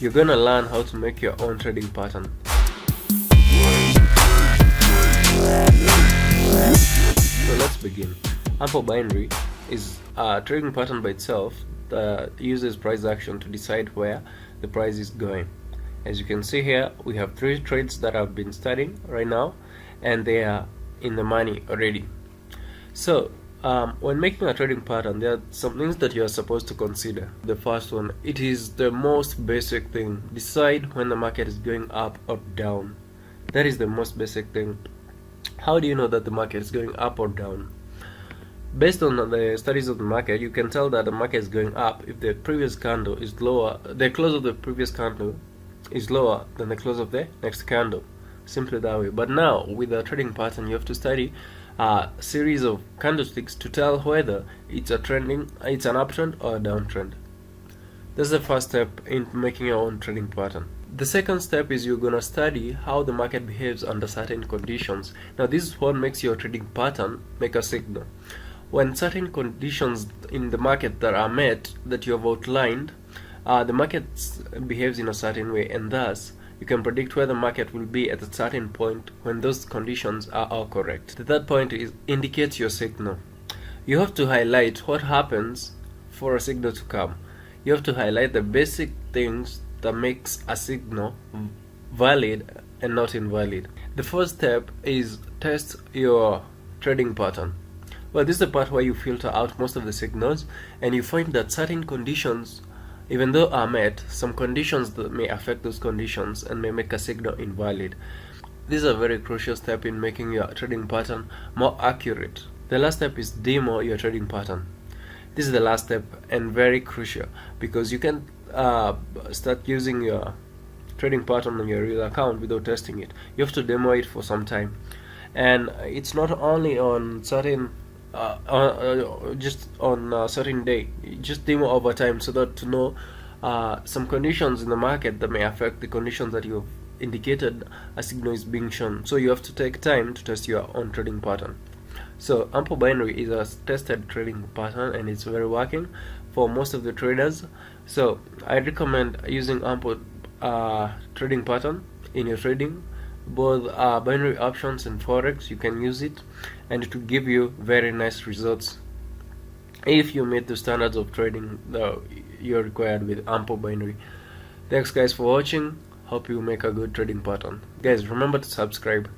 you're gonna learn how to make your own trading pattern. So let's begin. Ample binary is a trading pattern by itself that uses price action to decide where the price is going. As you can see here, we have 3 trades that I've been studying right now, and they are in the money already. So when making a trading pattern, there are some things that you are supposed to consider. The first one, it is the most basic thing. Decide when the market is going up or down. That is the most basic thing. How do you know that the market is going up or down? Based on the studies of the market, you can tell that the market is going up if the previous candle is lower, the close of the previous candle is lower than the close of the next candle. Simply that way. But now with a trading pattern, you have to study a series of candlesticks to tell whether it's an uptrend or a downtrend. That's the first step in making your own trading pattern. The second step is you're gonna study how the market behaves under certain conditions. Now this is what makes your trading pattern make a signal. When certain conditions in the market that are met, that you have outlined, the market behaves in a certain way, and thus you can predict where the market will be at a certain point when those conditions are all correct. The third point indicates your signal. You have to highlight what happens for a signal to come. You have to highlight the basic things that makes a signal valid and not invalid. The first step is test your trading pattern. Well, this is the part where you filter out most of the signals, and you find that certain conditions, even though are met, some conditions that may affect those conditions and may make a signal invalid. This is a very crucial step in making your trading pattern more accurate. The last step is demo your trading pattern. This is the last step and very crucial, because you can start using your trading pattern on your real account without testing it. You have to demo it for some time, and it's not only on certain just on a certain day. Just demo over time so that to know some conditions in the market that may affect the conditions that you've indicated a signal is being shown. So you have to take time to test your own trading pattern. So ample binary is a tested trading pattern, and it's very working for most of the traders. So I recommend using ample trading pattern in your trading, both binary options and Forex. You can use it, and it will give you very nice results if you meet the standards of trading that you're required with ample binary. Thanks guys for watching. Hope you make a good trading pattern. Guys, remember to subscribe.